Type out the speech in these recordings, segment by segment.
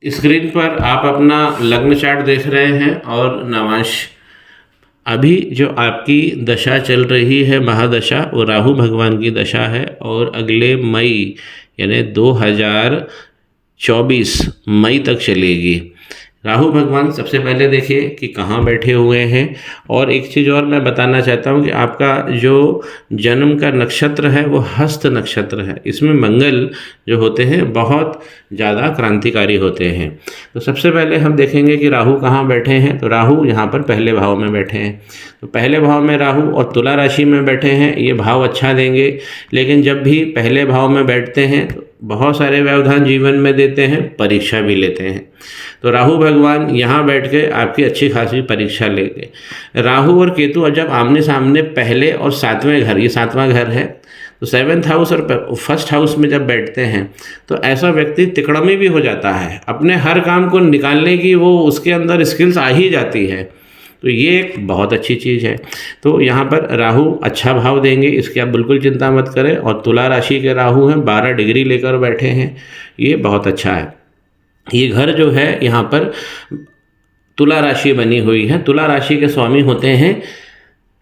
Screen पर आप अपना लग्न चार्ट देख रहे हैं और नवांश। अभी जो आपकी दशा चल रही है महादशा, वो राहु भगवान की दशा है और अगले मई यानी 2024 मई तक चलेगी। राहु भगवान सबसे पहले देखिए कि कहाँ बैठे हुए हैं। और एक चीज़ और मैं बताना चाहता हूँ कि आपका जो जन्म का नक्षत्र है वो हस्त नक्षत्र है। इसमें मंगल जो होते हैं बहुत ज़्यादा क्रांतिकारी होते हैं। तो सबसे पहले हम देखेंगे कि राहु कहाँ बैठे हैं। तो राहु यहाँ पर पहले भाव में बैठे हैं। तो पहले भाव में राहु और तुला राशि में बैठे हैं, ये भाव अच्छा देंगे। लेकिन जब भी पहले भाव में बैठते हैं तो बहुत सारे व्यवधान जीवन में देते हैं, परीक्षा भी लेते हैं। तो राहु भगवान यहाँ बैठ के आपकी अच्छी खासी परीक्षा लेंगे। राहु और केतु जब आमने सामने पहले और सातवें घर, ये सातवां घर है, तो 7th हाउस और फर्स्ट हाउस में जब बैठते हैं तो ऐसा व्यक्ति तिकड़मी भी हो जाता है। अपने हर काम को निकालने की वो उसके अंदर स्किल्स आ ही जाती है। तो ये एक बहुत अच्छी चीज़ है। तो यहाँ पर राहु अच्छा भाव देंगे, इसकी आप बिल्कुल चिंता मत करें। और तुला राशि के राहु हैं, 12 डिग्री लेकर बैठे हैं, ये बहुत अच्छा है। ये घर जो है यहाँ पर तुला राशि बनी हुई है। तुला राशि के स्वामी होते हैं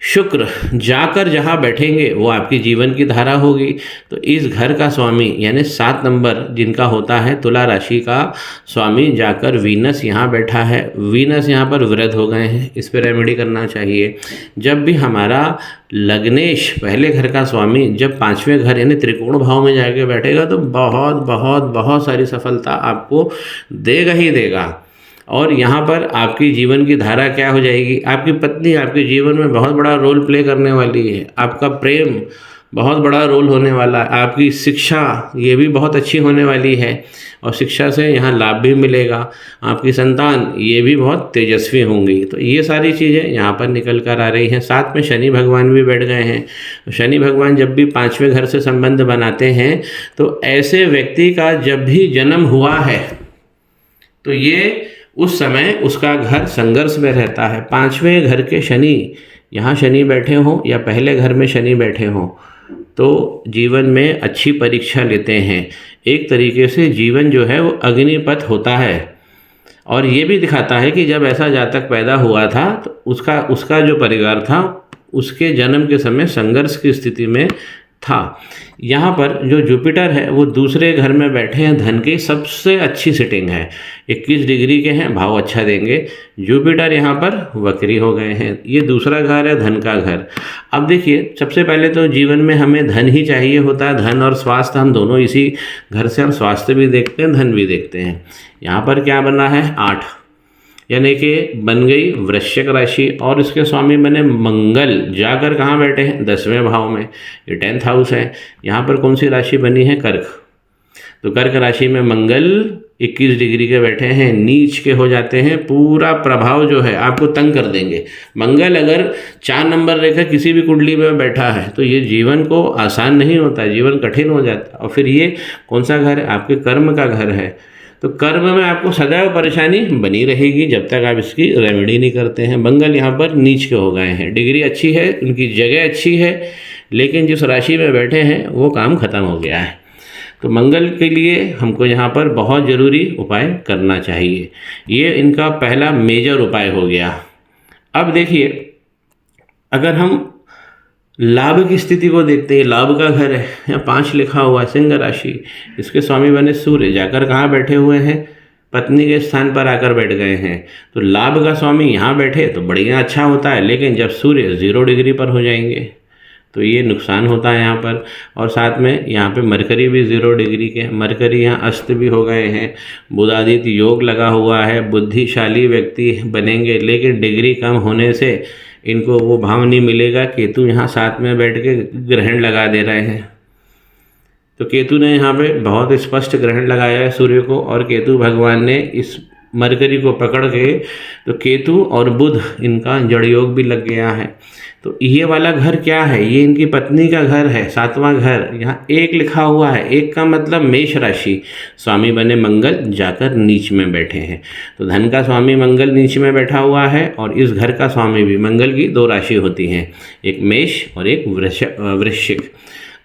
शुक्र। जाकर जहाँ बैठेंगे वो आपकी जीवन की धारा होगी। तो इस घर का स्वामी यानी 7 नंबर जिनका होता है तुला राशि का स्वामी, जाकर वीनस यहाँ बैठा है। वीनस यहाँ पर वृद्ध हो गए हैं, इस पर रेमेडी करना चाहिए। जब भी हमारा लग्नेश पहले घर का स्वामी जब 5वें घर यानी त्रिकोण भाव में जाके बैठेगा तो बहुत बहुत बहुत सारी सफलता आपको देगा ही देगा। और यहाँ पर आपकी जीवन की धारा क्या हो जाएगी, आपकी पत्नी आपके जीवन में बहुत बड़ा रोल प्ले करने वाली है। आपका प्रेम बहुत बड़ा रोल होने वाला है। आपकी शिक्षा ये भी बहुत अच्छी होने वाली है और शिक्षा से यहाँ लाभ भी मिलेगा। आपकी संतान ये भी बहुत तेजस्वी होंगी। तो ये सारी चीज़ें यहाँ पर निकल कर आ रही हैं। साथ में शनि भगवान भी बैठ गए हैं। शनि भगवान जब भी 5वें घर से संबंध बनाते हैं तो ऐसे व्यक्ति का जब भी जन्म हुआ है तो ये उस समय उसका घर संघर्ष में रहता है। 5वें घर के शनि, यहाँ शनि बैठे हों या पहले घर में शनि बैठे हों तो जीवन में अच्छी परीक्षा लेते हैं। एक तरीके से जीवन जो है वो अग्निपथ होता है। और ये भी दिखाता है कि जब ऐसा जातक पैदा हुआ था तो उसका जो परिवार था उसके जन्म के समय संघर्ष की स्थिति में था। यहाँ पर जो जुपिटर है वो दूसरे घर में बैठे हैं, धन की सबसे अच्छी सिटिंग है, 21 डिग्री के हैं, भाव अच्छा देंगे। जुपिटर यहाँ पर वक्री हो गए हैं। ये दूसरा घर है, धन का घर। अब देखिए, सबसे पहले तो जीवन में हमें धन ही चाहिए होता है। धन और स्वास्थ्य, हम दोनों इसी घर से हम स्वास्थ्य भी देखते हैं, धन भी देखते हैं। यहाँ पर क्या बना है, 8 यानी कि बन गई वृश्चिक राशि और इसके स्वामी बने मंगल। जाकर कहाँ बैठे हैं, 10वें भाव में, ये 10th हाउस है। यहाँ पर कौन सी राशि बनी है, कर्क। तो कर्क राशि में मंगल 21 डिग्री के बैठे हैं, नीच के हो जाते हैं। पूरा प्रभाव जो है आपको तंग कर देंगे। मंगल अगर 4 नंबर रेखा किसी भी कुंडली में बैठा है तो ये जीवन को आसान नहीं होता, जीवन कठिन हो जाता है। और फिर ये कौन सा घर है, आपके कर्म का घर है। तो कर्म में आपको सदैव परेशानी बनी रहेगी जब तक आप इसकी रेमेडी नहीं करते हैं। मंगल यहाँ पर नीच के हो गए हैं। डिग्री अच्छी है, उनकी जगह अच्छी है, लेकिन जिस राशि में बैठे हैं वो काम खत्म हो गया है। तो मंगल के लिए हमको यहाँ पर बहुत ज़रूरी उपाय करना चाहिए। ये इनका पहला मेजर उपाय हो गया। अब देखिए, अगर हम लाभ की स्थिति को देखते हैं, लाभ का घर है, यहाँ 5 लिखा हुआ है, सिंह राशि, इसके स्वामी बने सूर्य। जाकर कहाँ बैठे हुए हैं, पत्नी के स्थान पर आकर बैठ गए हैं। तो लाभ का स्वामी यहाँ बैठे तो बढ़िया अच्छा होता है, लेकिन जब सूर्य 0 डिग्री पर हो जाएंगे तो ये नुकसान होता है यहाँ पर। और साथ में यहाँ पे मरकरी भी 0 डिग्री के, मरकरी यहाँ अस्त भी हो गए हैं। बुधादित्य योग लगा हुआ है, बुद्धिशाली व्यक्ति बनेंगे, लेकिन डिग्री कम होने से इनको वो भाव नहीं मिलेगा। केतु यहाँ साथ में बैठ के ग्रहण लगा दे रहे हैं। तो केतु ने यहाँ पे बहुत स्पष्ट ग्रहण लगाया है सूर्य को, और केतु भगवान ने इस मरकरी को पकड़ के, तो केतु और बुध इनका जड़ योग भी लग गया है। तो ये वाला घर क्या है, ये इनकी पत्नी का घर है, 7वां घर। यहाँ 1 लिखा हुआ है, 1 का मतलब मेष राशि, स्वामी बने मंगल, जाकर नीच में बैठे हैं। तो धन का स्वामी मंगल नीच में बैठा हुआ है और इस घर का स्वामी भी। मंगल की 2 राशि होती हैं, एक मेष और एक वृश्चिक।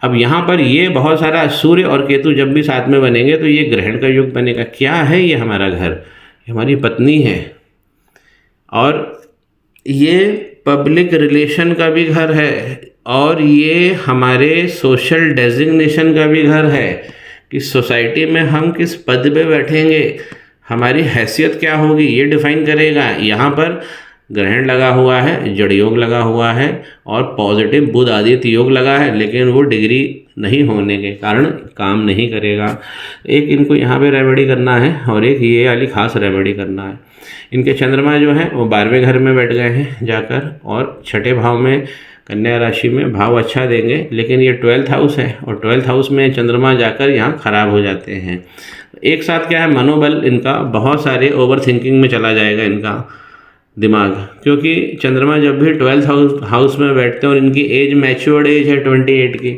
अब यहाँ पर ये बहुत सारा सूर्य और केतु जब भी साथ में बनेंगे तो ये ग्रहण का युग बनेगा। क्या है ये? हमारा घर, ये हमारी पत्नी है, और ये पब्लिक रिलेशन का भी घर है, और ये हमारे सोशल डेजिग्नेशन का भी घर है कि सोसाइटी में हम किस पद पे बैठेंगे, हमारी हैसियत क्या होगी, ये डिफाइन करेगा। यहाँ पर ग्रहण लगा हुआ है, जड़ योग लगा हुआ है, और पॉजिटिव बुध आदित्य योग लगा है, लेकिन वो डिग्री नहीं होने के कारण काम नहीं करेगा। एक इनको यहाँ पे रेमेडी करना है, और एक ये वाली खास रेमेडी करना है। इनके चंद्रमा जो है वो 12वें घर में बैठ गए हैं जाकर, और छठे भाव में कन्या राशि में भाव अच्छा देंगे, लेकिन ये 12th हाउस है, और 12th हाउस में चंद्रमा जाकर यहाँ खराब हो जाते हैं। एक साथ क्या है, मनोबल इनका बहुत सारे ओवर थिंकिंग में चला जाएगा इनका दिमाग, क्योंकि चंद्रमा जब भी 12th हाउस में बैठते हैं और इनकी एज मैच्योर्ड एज है 28 की,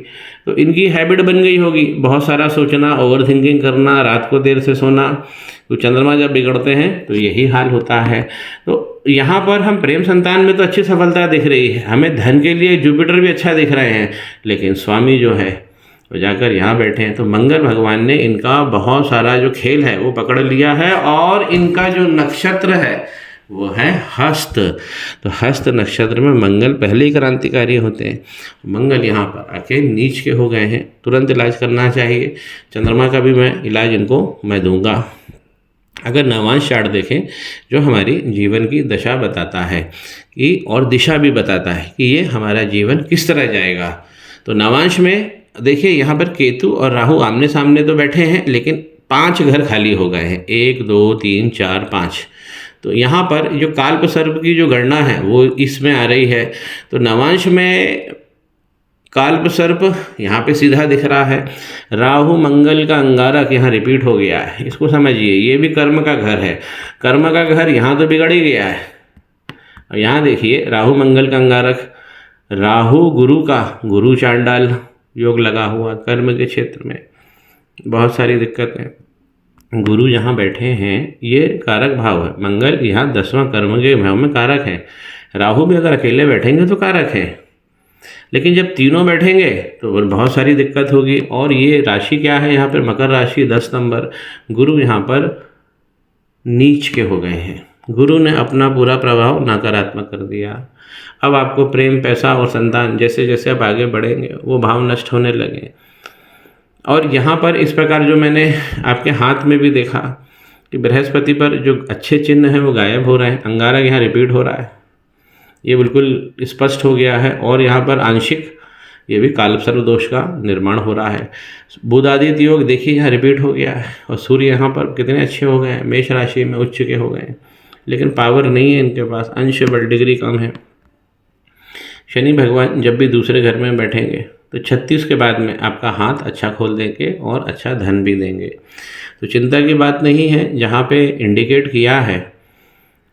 तो इनकी हैबिट बन गई होगी बहुत सारा सोचना, ओवर थिंकिंग करना, रात को देर से सोना। तो चंद्रमा जब बिगड़ते हैं तो यही हाल होता है। तो यहाँ पर हम प्रेम संतान में तो अच्छी सफलता दिख रही है, हमें धन के लिए जुपिटर भी अच्छा दिख रहे हैं, लेकिन स्वामी जो है वो जाकर यहाँ बैठे हैं। तो मंगल भगवान ने इनका बहुत सारा जो खेल है वो पकड़ लिया है, और इनका जो नक्षत्र है वो है हस्त। तो हस्त नक्षत्र में मंगल पहले ही क्रांतिकारी होते हैं। मंगल यहाँ पर आके नीच के हो गए हैं, तुरंत इलाज करना चाहिए। चंद्रमा का भी मैं इलाज इनको मैं दूंगा। अगर नवांश चार्ट देखें जो हमारी जीवन की दशा बताता है कि, और दिशा भी बताता है कि ये हमारा जीवन किस तरह जाएगा, तो नवांश में देखिए यहाँ पर केतु और राहु आमने सामने तो बैठे हैं, लेकिन 5 घर खाली हो गए हैं, 1 2 3 4 5। तो यहाँ पर जो काल्प सर्प की जो गणना है वो इसमें आ रही है। तो नवांश में काल्प सर्प यहाँ पे सीधा दिख रहा है, राहु मंगल का अंगारक यहाँ रिपीट हो गया है, इसको समझिए। ये भी कर्म का घर है, कर्म का घर यहाँ तो बिगड़ ही गया है। और यहाँ देखिए राहु मंगल का अंगारक, राहु गुरु का, गुरु चांडाल योग लगा हुआ कर्म के क्षेत्र में, बहुत सारी दिक्कतें। गुरु यहाँ बैठे हैं, ये कारक भाव है। मंगल यहाँ 10वां कर्म के भाव में कारक है। राहु भी अगर अकेले बैठेंगे तो कारक है, लेकिन जब तीनों बैठेंगे तो बहुत सारी दिक्कत होगी। और ये राशि क्या है यहाँ पर, मकर राशि 10 नंबर। गुरु यहाँ पर नीच के हो गए हैं, गुरु ने अपना पूरा प्रभाव नकारात्मक कर दिया। अब आपको प्रेम, पैसा और संतान जैसे जैसे आप आगे बढ़ेंगे वो भाव नष्ट होने लगे। और यहाँ पर इस प्रकार जो मैंने आपके हाथ में भी देखा कि बृहस्पति पर जो अच्छे चिन्ह हैं वो गायब हो रहे हैं, अंगारक यहाँ रिपीट हो रहा है, ये बिल्कुल स्पष्ट हो गया है। और यहाँ पर आंशिक ये भी काल्प सर्प दोष का निर्माण हो रहा है। बुध आदित्य योग देखिए यहाँ रिपीट हो गया है, और सूर्य यहाँ पर कितने अच्छे हो गए हैं, मेष राशि में उच्च के हो गए हैं, लेकिन पावर नहीं है इनके पास, अंश बल डिग्री कम है। शनि भगवान जब भी दूसरे घर में बैठेंगे तो 36 के बाद में आपका हाथ अच्छा खोल देंगे और अच्छा धन भी देंगे। तो चिंता की बात नहीं है, जहाँ पे इंडिकेट किया है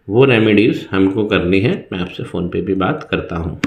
वो रेमेडीज़ हमको करनी है। मैं आपसे फ़ोन पे भी बात करता हूँ।